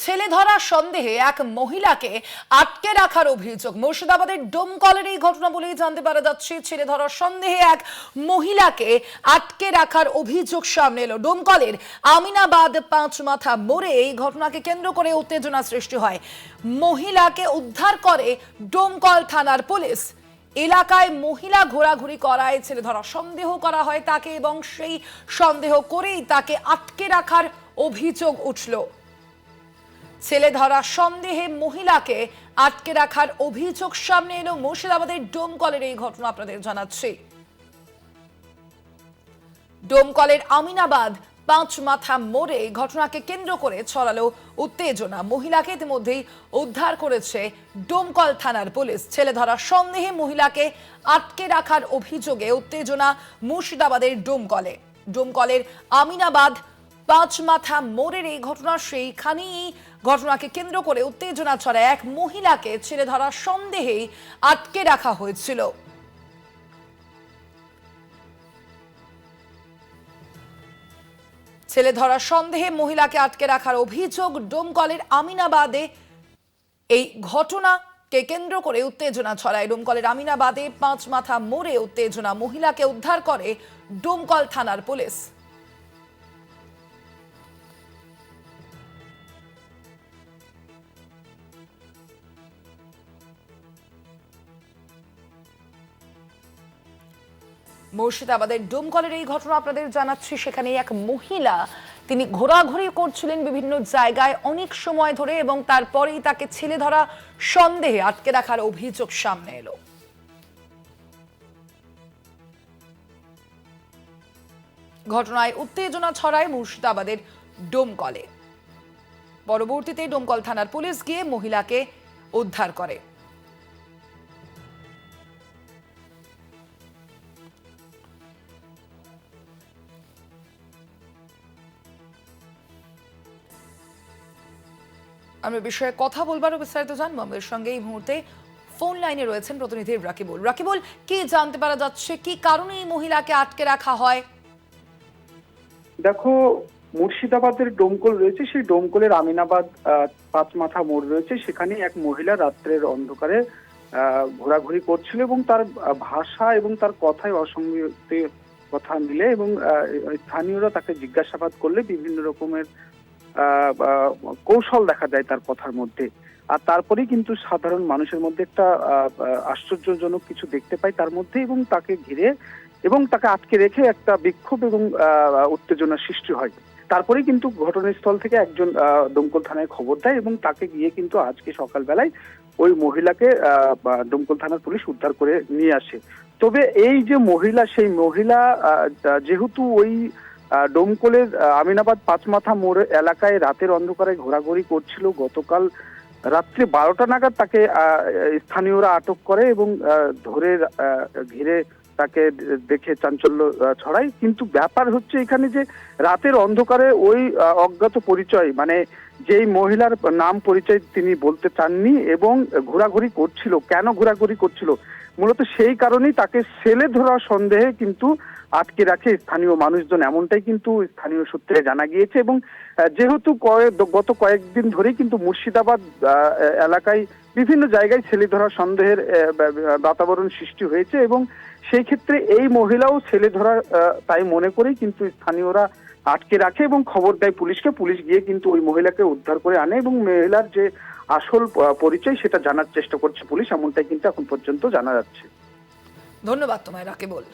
ছেলে ধরা সন্দেহে এক মহিলাকে আটকে রাখার অভিযোগ। মুর্শিদাবাদের ডোমকলের এই ঘটনা বলেই জানতে পারা যাচ্ছে। ছেলে ধরার সন্দেহে এক মহিলাকে আটকে রাখার অভিযোগ সামনে এলো। ডোমকলের আমিনাবাদ পাঁচমাথা মোড়ে এই ঘটনাকে কেন্দ্র করে উত্তেজনা সৃষ্টি হয়। মহিলাকে উদ্ধার করে ডোমকল থানার পুলিশ। এলাকায় মহিলা ঘোরাঘুরি করায় ছেলে ধরা সন্দেহ করা হয় তাকে, এবং সেই সন্দেহ করেই তাকে আটকে রাখার অভিযোগ উঠল। ছেলে ধরা সন্দেহে মহিলাকে আটকে রাখার অভিযোগ সামনে এলো। মুর্শিদাবাদের ডোমকলের এই ঘটনা আপনাদের জানাচ্ছি। ডোমকলের আমিনাবাদ পাঁচমাথা মোড়ে ঘটনাকে কেন্দ্র করে ছড়ালো উত্তেজনা। মহিলাকে ইতিমধ্যেই উদ্ধার করেছে ডোমকল থানার পুলিশ। ছেলে ধরা সন্দেহে মহিলাকে আটকে রাখার অভিযোগে উত্তেজনা মুর্শিদাবাদের ডোমকলের আমিনাবাদ পাঁচমাথা মোড়ের এই ঘটনা। সেইখানেই ঘটনাকে কেন্দ্র করে উত্তেজনা ছড়ায়। এক মহিলাকে ছেলে ধরা সন্দেহেই আটকে রাখা হয়েছিল। ছেলে ধরার সন্দেহে মহিলাকে আটকে রাখার অভিযোগ ডোমকলের আমিনাবাদে। এই ঘটনাকে কেন্দ্র করে উত্তেজনা ছড়ায় ডোমকলের আমিনাবাদে পাঁচমাথা মোড়ে উত্তেজনা। মহিলাকে উদ্ধার করে ডোমকল থানার পুলিশ। মুর্শিদাবাদের ডোমকলের এই ঘটনা আপনাদের জানাচ্ছি। সেখানে এক মহিলা, তিনি ঘোরাঘুরি করছিলেন বিভিন্ন জায়গায় অনেক সময় ধরে, এবং তারপরেই তাকে ছেলে ধরা সন্দেহে আটকে রাখার অভিযোগ সামনে এলো। ঘটনায় উত্তেজনা ছড়ায় মুর্শিদাবাদের ডোমকলে। পরবর্তীতে ডোমকল থানার পুলিশ গিয়ে মহিলাকে উদ্ধার করে। আমরা বিষয়ে কথা বলবার বিস্তারিত জানবো। আমাদের সঙ্গে এই মুহূর্তে ফোন লাইনে রয়েছেন প্রতিনিধি রাকিবুল। রাকিবুল, কি জানতে পারা যাচ্ছে, কি কারণে এই মহিলাকে আটকে রাখা হয়? দেখো, মুর্শিদাবাদের ডোমকল রয়েছে, সেই ডোমকলের আমিনাবাদ পাঁচমাথা মোড় রয়েছে। সেখানে এক মহিলা রাত্রের অন্ধকারে ঘোরাঘুরি করছিল, এবং তার ভাষা এবং তার কথায় অসঙ্গতি কথা মিলে, এবং স্থানীয়রা তাকে জিজ্ঞাসাবাদ করলে বিভিন্ন রকমের কৌশল দেখা যায় তার কথার মধ্যে। আর তারপরেই কিন্তু সাধারণ মানুষের মধ্যে একটা আশ্চর্যজনক কিছু দেখতে পায় তার মধ্যে, এবং তাকে ঘিরে এবং তাকে আটকে রেখে একটা বিক্ষোভ এবং উত্তেজনা সৃষ্টি হয়। তারপরেই কিন্তু ঘটনাস্থল থেকে একজন দমকল থানায় খবর দেয়, এবং তাকে গিয়ে কিন্তু আজকে সকালবেলায় ওই মহিলাকে দমকল থানার পুলিশ উদ্ধার করে নিয়ে আসে। তবে এই যে মহিলা, সেই মহিলা যেহেতু ওই ডোমকলের আমিনাবাদ পাঁচমাথা মোড় এলাকায় রাতের অন্ধকারে ঘোরাঘুরি করছিল, গতকাল রাত্রি 12টা নাগাদ তাকে স্থানীয়রা আটক করে এবং ধরে ঘিরে তাকে দেখে চাঞ্চল্য ছড়ায়। কিন্তু ব্যাপার হচ্ছে এখানে যে রাতের অন্ধকারে ওই অজ্ঞাত পরিচয়, মানে যেই মহিলার নাম পরিচয় তিনি বলতে চাননি, এবং ঘোরাঘুরি করছিল, কেন ঘোরাঘুরি করছিল মূলত সেই কারণেই তাকে ছেলে ধরার সন্দেহে কিন্তু আটকে রাখে স্থানীয় মানুষজন, এমনটাই কিন্তু স্থানীয় সূত্রে জানা গিয়েছে। এবং যেহেতু গত কয়েকদিন ধরেই কিন্তু মুর্শিদাবাদ এলাকায় বিভিন্ন জায়গায় ছেলে ধরার সন্দেহের বাতাবরণ সৃষ্টি হয়েছে, এবং সেই ক্ষেত্রে এই মহিলাও ছেলে ধরার তাই মনে করেই কিন্তু স্থানীয়রা আটকে রাখে এবং খবর দেয় পুলিশকে। পুলিশ গিয়ে কিন্তু ওই মহিলাকে উদ্ধার করে আনে, এবং মহিলার যে আসল পরিচয় সেটা জানার চেষ্টা করছে পুলিশ, এমনটাই কিন্তু এখন পর্যন্ত জানা যাচ্ছে। ধন্যবাদ তোমায় রাকিবুল।